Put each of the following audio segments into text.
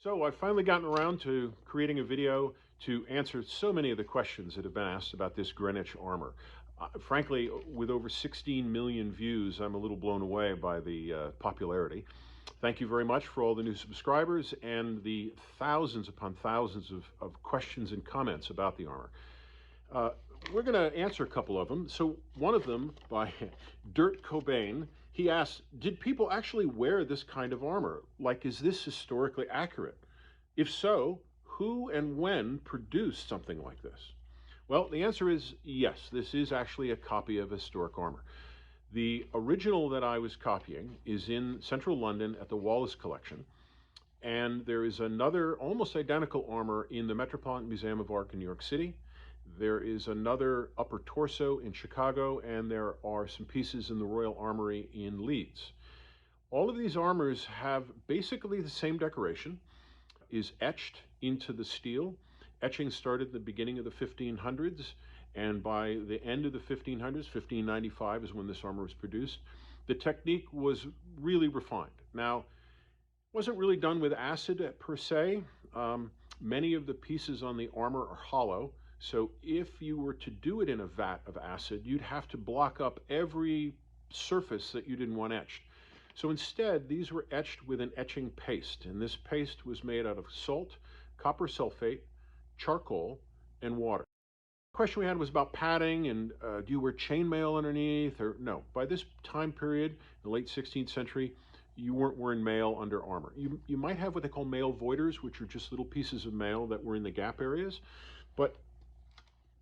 So I've finally gotten around to creating a video to answer so many of the questions that have been asked about this Greenwich Armour. Frankly, with over 16 million views, I'm a little blown away by the popularity. Thank you very much for all the new subscribers and the thousands upon thousands of questions and comments about the Armour. We're going to answer a couple of them. So one of them by Dirt Cobain, he asked, did people actually wear this kind of armor? Like, is this historically accurate? If so, who and when produced something like this? Well, the answer is yes, this is actually a copy of historic armor. The original that I was copying is in central London at the Wallace Collection. And there is another almost identical armor in the Metropolitan Museum of Art in New York City. There is another upper torso in Chicago, and there are some pieces in the Royal Armory in Leeds. All of these armors have basically the same decoration, is etched into the steel. Etching started at the beginning of the 1500s, and by the end of the 1500s, 1595 is when this armor was produced. The technique was really refined. Now, wasn't really done with acid per se. Many of the pieces on the armor are hollow, so if you were to do it in a vat of acid, you'd have to block up every surface that you didn't want etched. So instead, these were etched with an etching paste, and this paste was made out of salt, copper sulfate, charcoal, and water. The question we had was about padding and do you wear chainmail underneath, or no. By this time period, the late 16th century, you weren't wearing mail under armor. You might have what they call mail voiders, which are just little pieces of mail that were in the gap areas, but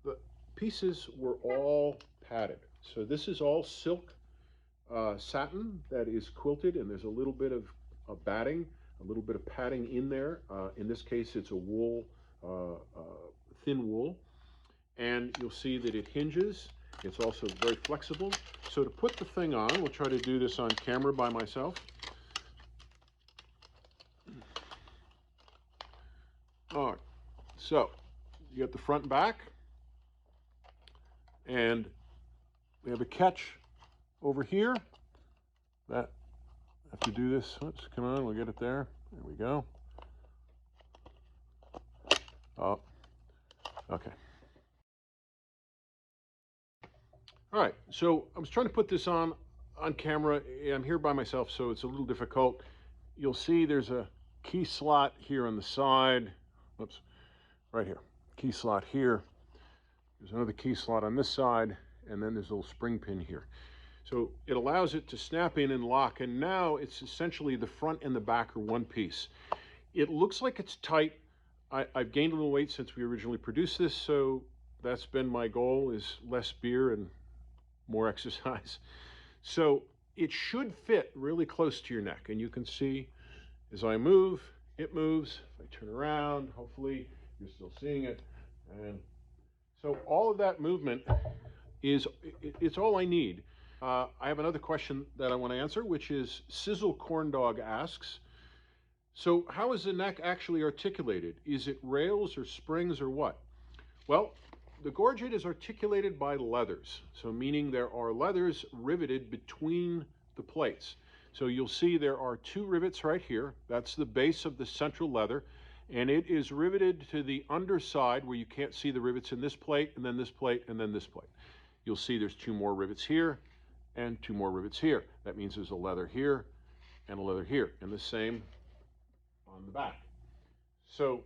the pieces were all padded. So this is all silk satin that is quilted, and there's a little bit of batting, a little bit of padding in there. In this case, it's a wool, thin wool, and you'll see that it hinges. It's also very flexible. So to put the thing on, we'll try to do this on camera by myself. All right, so you got the front and back, and we have a catch over here. That I have to do this. Oops, come on, we'll get it there. There we go. Oh, okay. All right, so I was trying to put this on camera. I'm here by myself, so it's a little difficult. You'll see there's a key slot here on the side. Oops, right here. Key slot here. There's another key slot on this side, and then there's a little spring pin here. So it allows it to snap in and lock, and now it's essentially the front and the back are one piece. It looks like it's tight. I've gained a little weight since we originally produced this, so that's been my goal, is less beer and more exercise. So it should fit really close to your neck, and you can see as I move, it moves. If I turn around, hopefully you're still seeing it. And so all of that movement it's all I need. I have another question that I want to answer, which is Sizzle Corn Dog asks, so how is the neck actually articulated? Is it rails or springs or what? Well, the gorget is articulated by leathers, so meaning there are leathers riveted between the plates. So you'll see there are two rivets right here. That's the base of the central leather, and it is riveted to the underside where you can't see the rivets in this plate, and then this plate, and then this plate. You'll see there's two more rivets here and two more rivets here. That means there's a leather here and a leather here, and the same on the back. So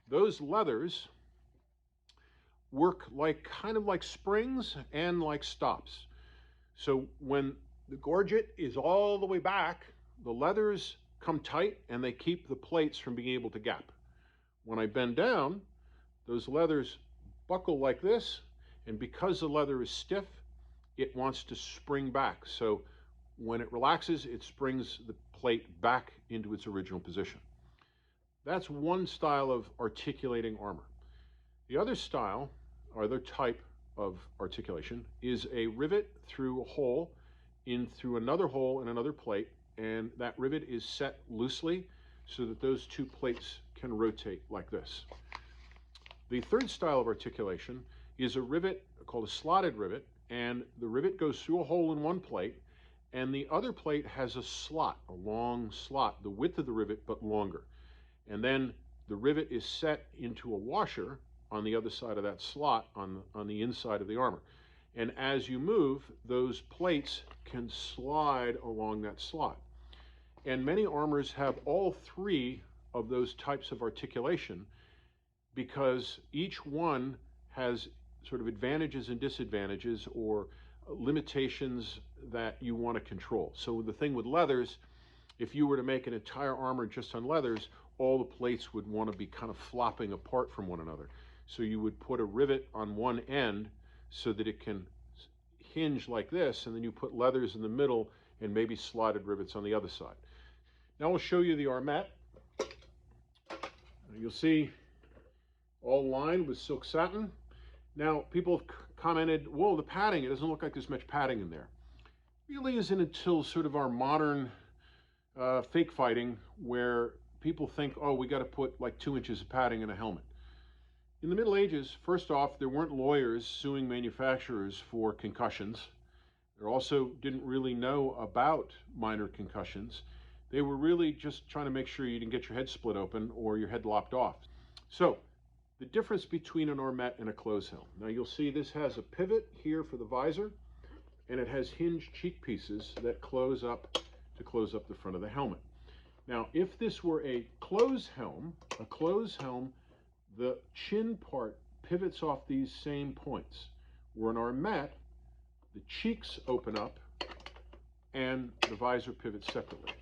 those leathers work like kind of like springs and like stops. So when the gorget is all the way back, the leathers come tight and they keep the plates from being able to gap. When I bend down, those leathers buckle like this, and because the leather is stiff, it wants to spring back. So when it relaxes, it springs the plate back into its original position. That's one style of articulating armor. The other style, or other type of articulation, is a rivet through a hole in through another hole in another plate, and that rivet is set loosely so that those two plates can rotate like this. The third style of articulation is a rivet called a slotted rivet, and the rivet goes through a hole in one plate, and the other plate has a slot, a long slot, the width of the rivet but longer. and then the rivet is set into a washer on the other side of that slot on the inside of the armor. And as you move, those plates can slide along that slot. And many armors have all three of those types of articulation because each one has sort of advantages and disadvantages or limitations that you want to control. So the thing with leathers, if you were to make an entire armor just on leathers, all the plates would want to be kind of flopping apart from one another. So you would put a rivet on one end so that it can hinge like this, and then you put leathers in the middle and maybe slotted rivets on the other side. Now we'll show you the Armet. You'll see all lined with silk satin. Now people have commented, whoa, the padding, it doesn't look like there's much padding in there. Really isn't until sort of our modern fake fighting where people think, oh, we got to put like 2 inches of padding in a helmet. In the Middle Ages, first off, there weren't lawyers suing manufacturers for concussions. They also didn't really know about minor concussions. They were really just trying to make sure you didn't get your head split open or your head lopped off. So the difference between an Armet and a close helm. Now you'll see this has a pivot here for the visor, and it has hinged cheek pieces that close up to close up the front of the helmet. Now, if this were a close helm, the chin part pivots off these same points. Where an Armet, the cheeks open up and the visor pivots separately.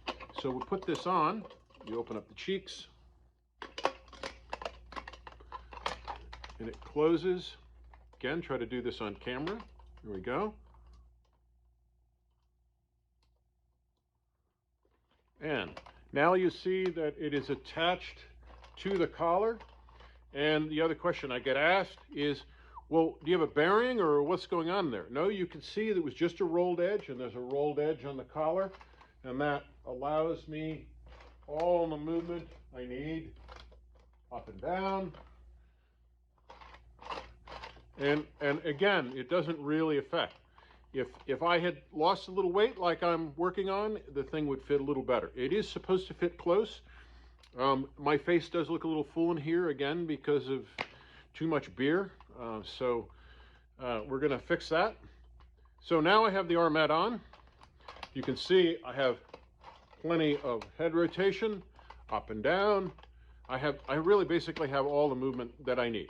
So we'll put this on, you open up the cheeks, and it closes. Again, try to do this on camera. Here we go. And now you see that it is attached to the collar. And the other question I get asked is, well, do you have a bearing or what's going on there? No, you can see that it was just a rolled edge, and there's a rolled edge on the collar, and that allows me all the movement I need up and down. And again, it doesn't really affect. If I had lost a little weight like I'm working on, the thing would fit a little better. It is supposed to fit close. My face does look a little full in here again because of too much beer. So we're going to fix that. So now I have the Armet on. You can see I have plenty of head rotation, up and down. I really basically have all the movement that I need.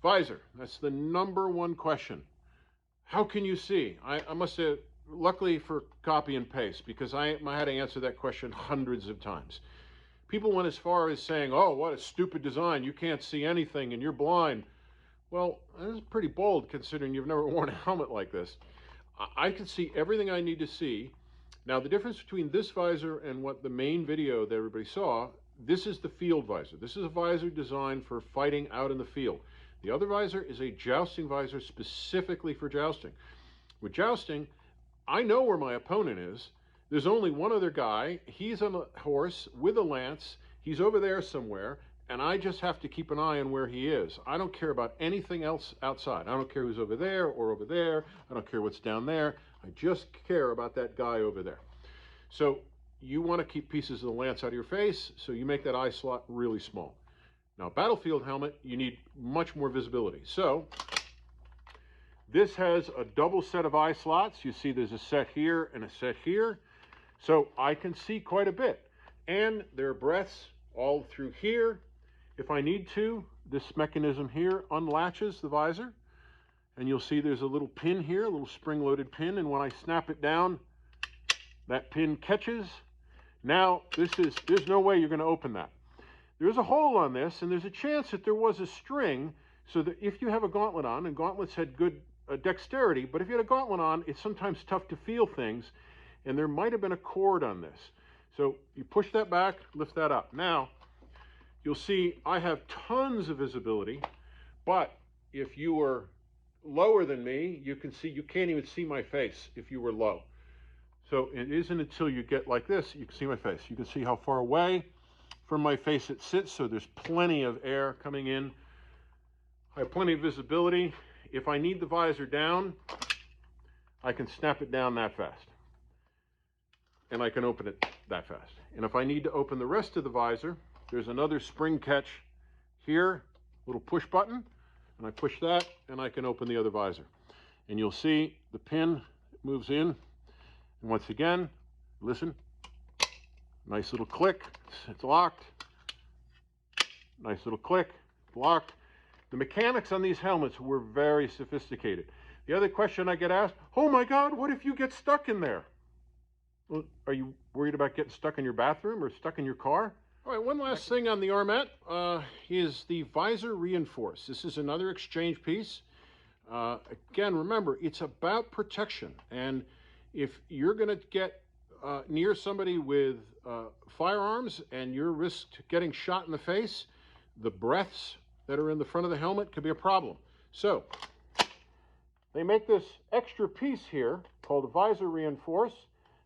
Visor, that's the #1 question. How can you see? I must say, luckily for copy and paste, because I had to answer that question hundreds of times. People went as far as saying, oh, what a stupid design. You can't see anything and you're blind. Well, that's pretty bold considering you've never worn a helmet like this. I can see everything I need to see. Now, the difference between this visor and what the main video that everybody saw, this is the field visor. This is a visor designed for fighting out in the field. The other visor is a jousting visor specifically for jousting. With jousting, I know where my opponent is. There's only one other guy. He's on a horse with a lance. He's over there somewhere, and I just have to keep an eye on where he is. I don't care about anything else outside. I don't care who's over there or over there. I don't care what's down there. I just care about that guy over there. So you want to keep pieces of the lance out of your face, so you make that eye slot really small. Now, battlefield helmet, you need much more visibility. So this has a double set of eye slots. You see there's a set here and a set here. So I can see quite a bit. And there are breaths all through here. If I need to, this mechanism here unlatches the visor. And you'll see there's a little pin here, a little spring-loaded pin. And when I snap it down, that pin catches. Now, there's no way you're going to open that. There's a hole on this, and there's a chance that there was a string, so that if you have a gauntlet on, and gauntlets had good dexterity, but if you had a gauntlet on, it's sometimes tough to feel things, and there might have been a cord on this. So you push that back, lift that up. Now, you'll see I have tons of visibility, but if you were lower than me, you can't even see my face if you were low. So it isn't until you get like this, you can see my face. You can see how far away from my face it sits, so there's plenty of air coming in. I have plenty of visibility. If I need the visor down, I can snap it down that fast. And I can open it that fast. And if I need to open the rest of the visor, there's another spring catch here, little push button, and I push that and I can open the other visor. And you'll see the pin moves in. And once again, listen, nice little click, it's locked. Nice little click, locked. The mechanics on these helmets were very sophisticated. The other question I get asked, oh my God, what if you get stuck in there? Well, are you worried about getting stuck in your bathroom or stuck in your car? All right, one last thing on the Armet is the visor reinforced. This is another exchange piece. Again, remember, it's about protection. And if you're going to get near somebody with firearms and you're risked getting shot in the face, the breaths that are in the front of the helmet could be a problem. So they make this extra piece here called a visor reinforce.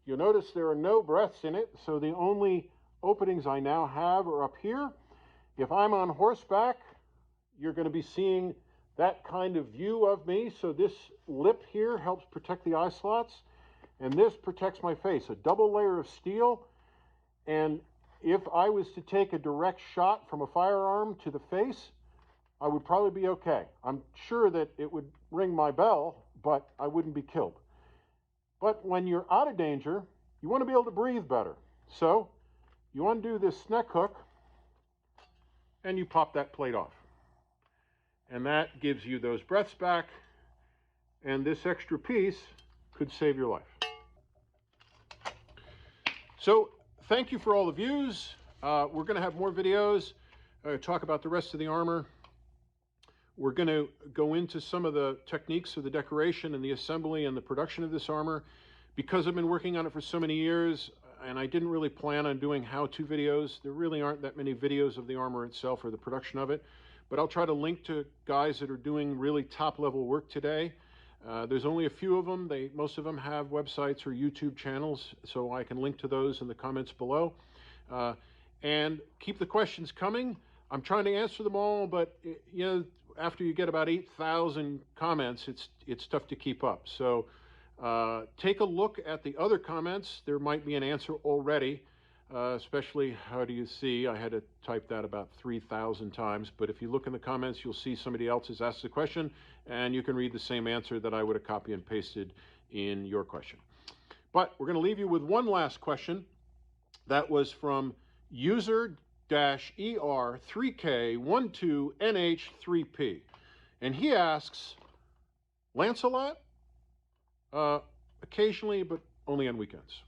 You'll notice there are no breaths in it, so the only openings I now have are up here. If I'm on horseback, you're going to be seeing that kind of view of me. So this lip here helps protect the eye slots, and this protects my face. A double layer of steel, and if I was to take a direct shot from a firearm to the face, I would probably be okay. I'm sure that it would ring my bell, but I wouldn't be killed. But when you're out of danger, you want to be able to breathe better. So you undo this neck hook and you pop that plate off. And that gives you those breaths back, and this extra piece could save your life. So thank you for all the views. We're going to have more videos, talk about the rest of the armor. We're going to go into some of the techniques of the decoration and the assembly and the production of this armor. Because I've been working on it for so many years, and I didn't really plan on doing how-to videos, there really aren't that many videos of the armor itself or the production of it. But I'll try to link to guys that are doing really top-level work today. There's only a few of them. Most of them have websites or YouTube channels, so I can link to those in the comments below. And keep the questions coming. I'm trying to answer them all, but you know, after you get about 8,000 comments, it's tough to keep up. So take a look at the other comments. There might be an answer already, especially how do you see? I had to type that about 3,000 times, but if you look in the comments, you'll see somebody else has asked the question, and you can read the same answer that I would have copied and pasted in your question. But we're going to leave you with one last question. That was from user-ER3K12NH3P. And he asks, Lancelot? Occasionally, but only on weekends.